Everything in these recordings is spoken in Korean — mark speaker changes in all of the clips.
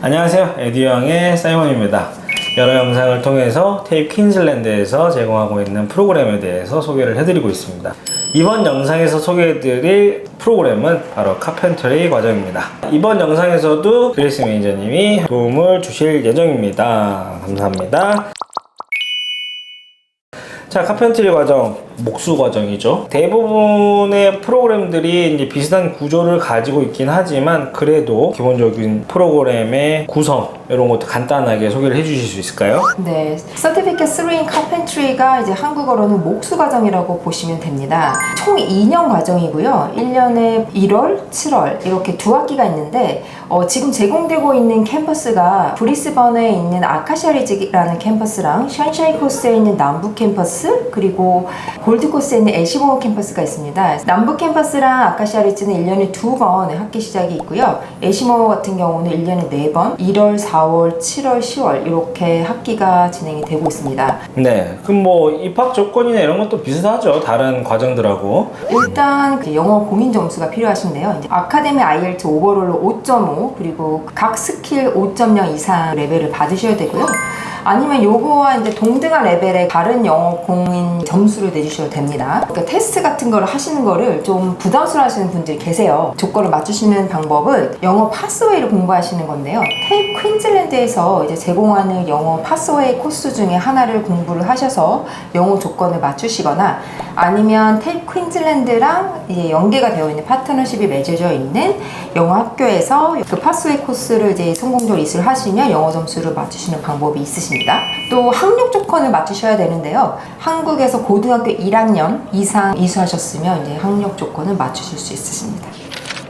Speaker 1: 안녕하세요, 에듀형의 사이먼입니다. 여러 영상을 통해서 테이프 퀸즐랜드에서 제공하고 있는 프로그램에 대해서 소개를 해드리고 있습니다. 이번 영상에서 소개해드릴 프로그램은 바로 카펜터리 과정입니다. 이번 영상에서도 그레이스 매니저님이 도움을 주실 예정입니다. 감사합니다. 자, 카펜터리 과정, 목수 과정이죠. 대부분의 프로그램들이 이제 비슷한 구조를 가지고 있긴 하지만 그래도 기본적인 프로그램의 구성 이런 것도 간단하게 소개를 해주실 수 있을까요?
Speaker 2: 네, Certificate 3 in Carpentry가 이제 한국어로는 목수 과정이라고 보시면 됩니다. 총 2년 과정이고요. 1년에 1월, 7월 이렇게 두 학기가 있는데 지금 제공되고 있는 캠퍼스가 브리스번에 있는 아카시아 리지라는 캠퍼스랑 션샤인 코스트에 있는 남부 캠퍼스 그리고 골드 코스트에 있는 애쉬모어 캠퍼스가 있습니다. 남부 캠퍼스랑 아카시아 리지는 1년에 2번 학기 시작이 있고요. 애쉬모어 같은 경우는 1년에 4번 1월, 4월, 7월, 10월 이렇게 학기가 진행이 되고 있습니다.
Speaker 1: 네, 그럼 뭐 입학 조건이나 이런 것도 비슷하죠, 다른 과정들하고.
Speaker 2: 일단 영어 공인 점수가 필요하신데요. 이제 아카데미 IELTS 오버롤로 5.5 그리고 각 스킬 5.0 이상 레벨을 받으셔야 되고요. 아니면 요거와 이제 동등한 레벨의 다른 영어 공인 점수를 내주셔도 됩니다. 그러니까 테스트 같은 거를 하시는 거를 좀 부담스러워 하시는 분들이 계세요. 조건을 맞추시는 방법은 영어 파스웨이를 공부하시는 건데요. 테이프 퀸즐랜드에서 이제 제공하는 영어 파스웨이 코스 중에 하나를 공부를 하셔서 영어 조건을 맞추시거나 아니면 테이프 퀸즐랜드랑 이제 연계가 되어 있는 파트너십이 맺어져 있는 영어 학교에서 그 파스웨이 코스를 이제 성공적으로 이수를 하시면 영어 점수를 맞추시는 방법이 있으십니다. 또 학력 조건을 맞추셔야 되는데요. 한국에서 고등학교 1학년 이상 이수하셨으면 이제 학력 조건을 맞추실 수 있으십니다.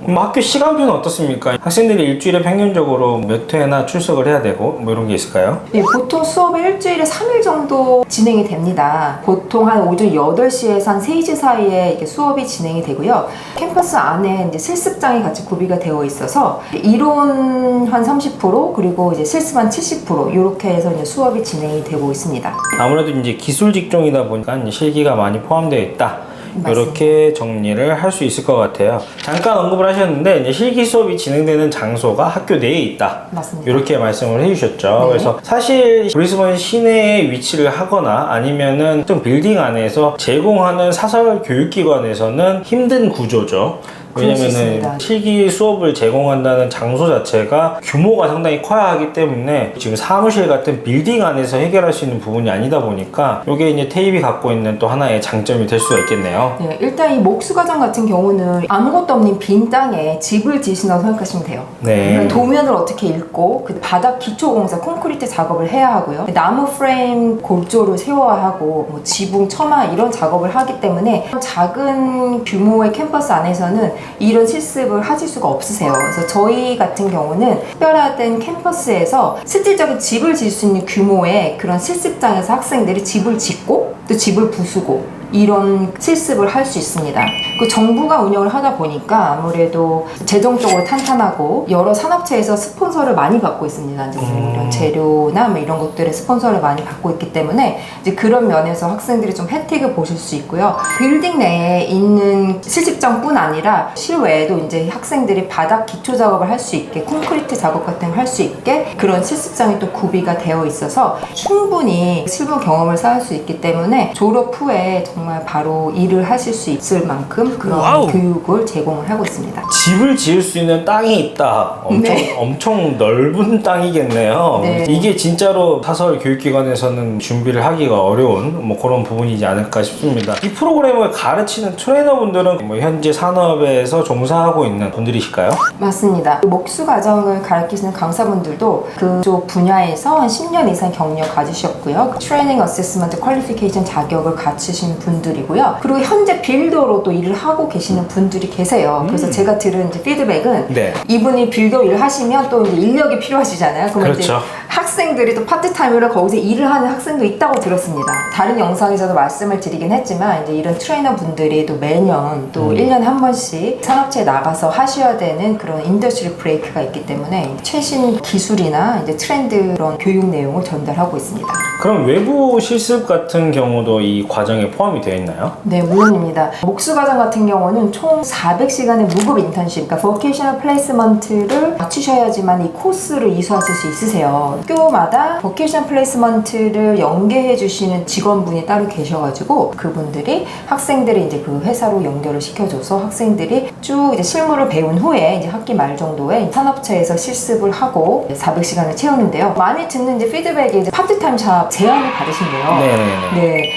Speaker 1: 학교 시간표는 어떻습니까? 학생들이 일주일에 평균적으로 몇 회나 출석을 해야 되고 뭐 이런 게 있을까요?
Speaker 2: 네, 보통 수업이 일주일에 3일 정도 진행이 됩니다. 보통 한 오전 8시에서 한 3시 사이에 이렇게 수업이 진행이 되고요. 캠퍼스 안에 이제 실습장이 같이 구비가 되어 있어서 이론 한 30% 그리고 이제 실습 한 70% 이렇게 해서 이제 수업이 진행이 되고 있습니다.
Speaker 1: 아무래도 이제 기술 직종이다 보니까 이제 실기가 많이 포함되어 있다.
Speaker 2: 맞습니다.
Speaker 1: 이렇게 정리를 할 수 있을 것 같아요. 잠깐 언급을 하셨는데 이제 실기 수업이 진행되는 장소가 학교 내에 있다.
Speaker 2: 맞습니다.
Speaker 1: 이렇게 말씀을 해주셨죠.
Speaker 2: 네.
Speaker 1: 그래서 사실 브리스번 시내에 위치를 하거나 아니면은 특정 빌딩 안에서 제공하는 사설 교육기관에서는 힘든 구조죠. 왜냐면은 실기 수업을 제공한다는 장소 자체가 규모가 상당히 커야 하기 때문에 지금 사무실 같은 빌딩 안에서 해결할 수 있는 부분이 아니다 보니까 이게 이제 테이프이 갖고 있는 또 하나의 장점이 될 수가 있겠네요.
Speaker 2: 네, 일단 이 목수과정 같은 경우는 아무것도 없는 빈 땅에 집을 지으신다고 생각하시면 돼요.
Speaker 1: 네.
Speaker 2: 도면을 어떻게 읽고 그 바닥 기초공사 콘크리트 작업을 해야 하고요. 나무 프레임 골조를 세워야 하고 뭐 지붕, 처마 이런 작업을 하기 때문에 작은 규모의 캠퍼스 안에서는 이런 실습을 하실 수가 없으세요. 그래서 저희 같은 경우는 특별화된 캠퍼스에서 실질적인 집을 지을 수 있는 규모의 그런 실습장에서 학생들이 집을 짓고 또 집을 부수고 이런 실습을 할 수 있습니다. 그 정부가 운영을 하다 보니까 아무래도 재정적으로 탄탄하고 여러 산업체에서 스폰서를 많이 받고 있습니다. 이제 이런 재료나 뭐 이런 것들의 스폰서를 많이 받고 있기 때문에 이제 그런 면에서 학생들이 좀 혜택을 보실 수 있고요. 빌딩 내에 있는 실습장뿐 아니라 실외에도 이제 학생들이 바닥 기초 작업을 할 수 있게 콘크리트 작업 같은 걸 할 수 있게 그런 실습장이 또 구비가 되어 있어서 충분히 실무 경험을 쌓을 수 있기 때문에 졸업 후에 정말 바로 일을 하실 수 있을 만큼 그런
Speaker 1: 와우.
Speaker 2: 교육을 제공을 하고 있습니다.
Speaker 1: 집을 지을 수 있는 땅이 있다. 엄청 넓은 땅이겠네요.
Speaker 2: 네.
Speaker 1: 이게 진짜로 사설 교육기관에서는 준비를 하기가 어려운 뭐 그런 부분이지 않을까 싶습니다. 이 프로그램을 가르치는 트레이너분들은 뭐 현재 산업에서 종사하고 있는 분들이실까요?
Speaker 2: 맞습니다. 목수 과정을 가르치시는 강사분들도 그쪽 분야에서 한 10년 이상 경력 가지셨고요. 트레이닝 어세스먼트 퀄리피케이션 자격을 갖추신 분들이고요. 그리고 현재 빌더로 또 일을 하고 계시는 분들이 계세요. 그래서 제가 들은 이제 피드백은
Speaker 1: 네.
Speaker 2: 이분이 빌더 일을 하시면 또 이제 인력이 필요하시잖아요. 그러면
Speaker 1: 그렇죠.
Speaker 2: 이제 학생들이 또 파트타임으로 거기서 일을 하는 학생도 있다고 들었습니다. 다른 영상에서도 말씀을 드리긴 했지만 이제 이런 트레이너 분들이 또 매년 또 1년에 한 번씩 산업체에 나가서 하셔야 되는 그런 인더스트리 브레이크가 있기 때문에 최신 기술이나 이제 트렌드 그런 교육 내용을 전달하고 있습니다.
Speaker 1: 그럼 외부 실습 같은 경우도 이 과정에 포함이 되어 있나요?
Speaker 2: 네, 물론입니다. 목수 과정 같은 경우는 총 400시간의 무급 인턴십, 그러니까 vocational placement를 마치셔야지만 이 코스를 이수하실 수 있으세요. 학교마다 vocational placement를 연계해 주시는 직원분이 따로 계셔가지고 그분들이 학생들이 이제 그 회사로 연결을 시켜줘서 학생들이 쭉 이제 실무를 배운 후에 이제 학기 말 정도에 산업체에서 실습을 하고 400시간을 채우는데요. 많이 듣는 이제 피드백이 이제 파트타임 잡 제안을 받으신대요. 네.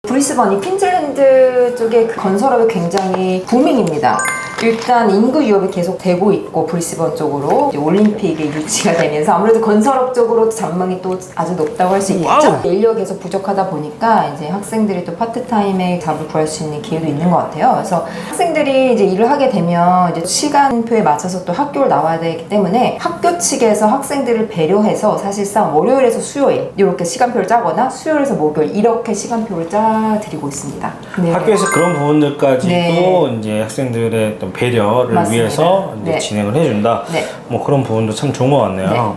Speaker 2: 브리스번이 퀸즐랜드 쪽에 그 건설업이 굉장히 부밍입니다. 일단 인구 유업이 계속 되고 있고 브리스번 쪽으로 이제 올림픽이 유치가 되면서 아무래도 건설업 쪽으로 전망이 또 아주 높다고 할 수 있겠죠. 인력이 계속 부족하다 보니까 이제 학생들이 또 파트타임에 잡을 구할 수 있는 기회도 있는 것 같아요. 그래서 학생들이 이제 일을 하게 되면 이제 시간표에 맞춰서 또 학교를 나와야 되기 때문에 학교 측에서 학생들을 배려해서 사실상 월요일에서 수요일 이렇게 시간표를 짜거나 수요일에서 목요일 이렇게 시간표를 짜 드리고 있습니다. 네.
Speaker 1: 학교에서 그런 부분들까지도 이제 학생들의 어떤 배려를
Speaker 2: 맞습니다.
Speaker 1: 위해서 이제 진행을 해준다. 뭐 그런 부분도 참 좋은 것 같네요.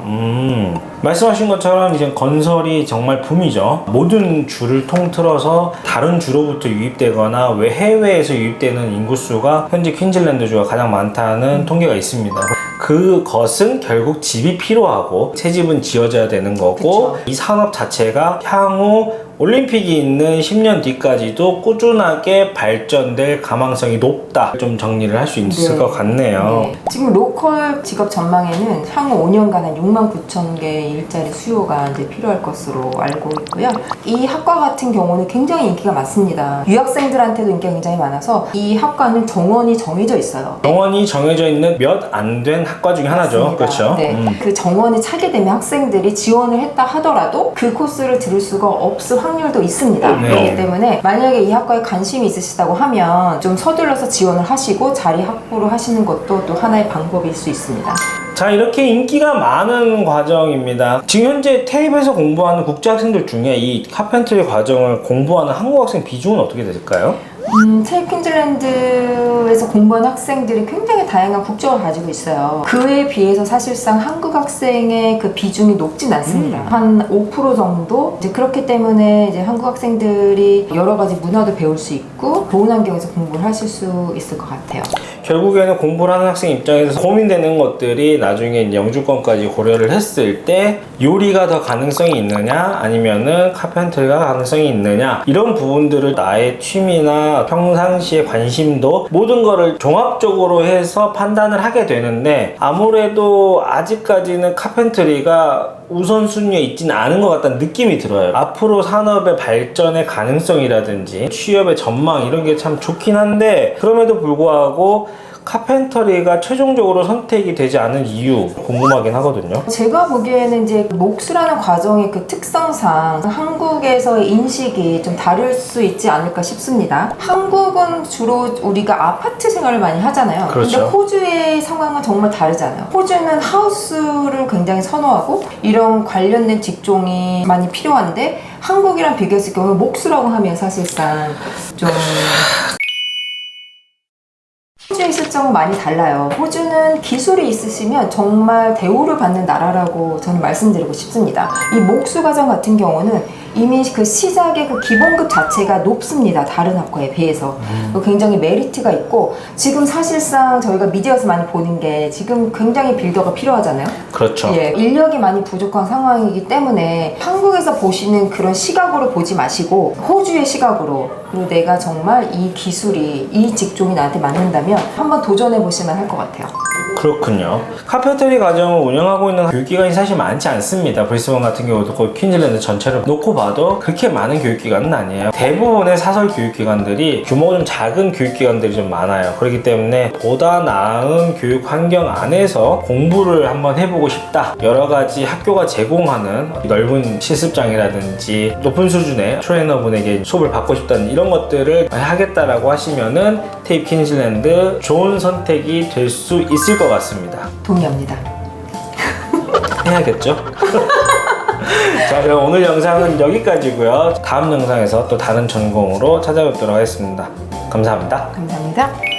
Speaker 1: 말씀하신 것처럼 이제 건설이 정말 붐이죠. 모든 주를 통틀어서 다른 주로부터 유입되거나 왜 해외에서 유입되는 인구수가 현재 퀸즐랜드주가 가장 많다는 통계가 있습니다. 그것은 결국 집이 필요하고 새 집은 지어져야 되는 거고
Speaker 2: 그쵸.
Speaker 1: 이 산업 자체가 향후 올림픽이 있는 10년 뒤까지도 꾸준하게 발전될 가망성이 높다. 좀 정리를 할 수 있을 것 같네요.
Speaker 2: 지금 로컬 직업 전망에는 향후 5년간 한 6만 9천 개의 일자리 수요가 이제 필요할 것으로 알고 있고요. 이 학과 같은 경우는 굉장히 인기가 많습니다. 유학생들한테도 인기가 굉장히 많아서 이 학과는 정원이 정해져 있어요.
Speaker 1: 정원이 정해져 있는 몇 안 된 학과 중에 하나죠.
Speaker 2: 맞습니다.
Speaker 1: 그렇죠.
Speaker 2: 그 정원이 차게 되면 학생들이 지원을 했다 하더라도 그 코스를 들을 수가 없을 확률도 있습니다. 그렇기 때문에 만약에 이 학과에 관심이 있으시다고 하면 좀 서둘러서 지원을 하시고 자리 확보를 하시는 것도 또 하나의 방법일 수 있습니다.
Speaker 1: 자, 이렇게 인기가 많은 과정입니다. 지금 현재 테이프에서 공부하는 국제 학생들 중에 이 카펜터리 과정을 공부하는 한국 학생 비중은 어떻게 될까요?
Speaker 2: 테이프 퀸즐랜드에서 공부하는 학생들이 굉장히 다양한 국적을 가지고 있어요. 그에 비해서 사실상 한국 학생의 그 비중이 높진 않습니다. 한 5% 정도? 이제 그렇기 때문에 이제 한국 학생들이 여러 가지 문화도 배울 수 있고 좋은 환경에서 공부를 하실 수 있을 것 같아요.
Speaker 1: 결국에는 공부를 하는 학생 입장에서 고민되는 것들이 나중에 이제 영주권까지 고려를 했을 때 요리가 더 가능성이 있느냐 아니면은 카펜터리가 가능성이 있느냐 이런 부분들을 나의 취미나 평상시의 관심도 모든 거를 종합적으로 해서 판단을 하게 되는데 아무래도 아직까지는 카펜터리가 우선순위에 있지는 않은 것 같다는 느낌이 들어요. 앞으로 산업의 발전의 가능성이라든지 취업의 전망 이런 게 참 좋긴 한데 그럼에도 불구하고 카펜터리가 최종적으로 선택이 되지 않은 이유 궁금하긴 하거든요.
Speaker 2: 제가 보기에는 이제 목수라는 과정의 그 특성상 한국에서의 인식이 좀 다를 수 있지 않을까 싶습니다. 한국은 주로 우리가 아파트 생활을 많이 하잖아요.
Speaker 1: 그렇죠.
Speaker 2: 근데 호주의 상황은 정말 다르잖아요. 호주는 하우스를 굉장히 선호하고 이런 관련된 직종이 많이 필요한데 한국이랑 비교했을 경우 목수라고 하면 사실상 좀 호주의 실정은 많이 달라요. 호주는 기술이 있으시면 정말 대우를 받는 나라라고 저는 말씀드리고 싶습니다. 이 목수 과정 같은 경우는 이미 그 시작의 그 기본급 자체가 높습니다. 다른 학과에 비해서. 굉장히 메리트가 있고 지금 사실상 저희가 미디어에서 많이 보는 게 지금 굉장히 빌더가 필요하잖아요.
Speaker 1: 그렇죠.
Speaker 2: 예, 인력이 많이 부족한 상황이기 때문에 한국에서 보시는 그런 시각으로 보지 마시고 호주의 시각으로 그리고 내가 정말 이 기술이 이 직종이 나한테 맞는다면 한번 도전해 보시면 할 것 같아요.
Speaker 1: 그렇군요. 카펜터리 과정을 운영하고 있는 교육기관이 사실 많지 않습니다. 브리스번 같은 경우도 거의 퀸즐랜드 전체를 놓고 봐도 그렇게 많은 교육기관은 아니에요. 대부분의 사설 교육기관들이 규모가 좀 작은 교육기관들이 좀 많아요. 그렇기 때문에 보다 나은 교육 환경 안에서 공부를 한번 해보고 싶다. 여러 가지 학교가 제공하는 넓은 실습장이라든지 높은 수준의 트레이너분에게 수업을 받고 싶다는 이런 것들을 하겠다라고 하시면은 테이프 퀸즐랜드 좋은 선택이 될 수 있을 것 같습니다.
Speaker 2: 동의합니다.
Speaker 1: 해야겠죠? 자, 그럼 오늘 영상은 여기까지고요. 다음 영상에서 또 다른 전공으로 찾아뵙도록 하겠습니다. 감사합니다.
Speaker 2: 감사합니다.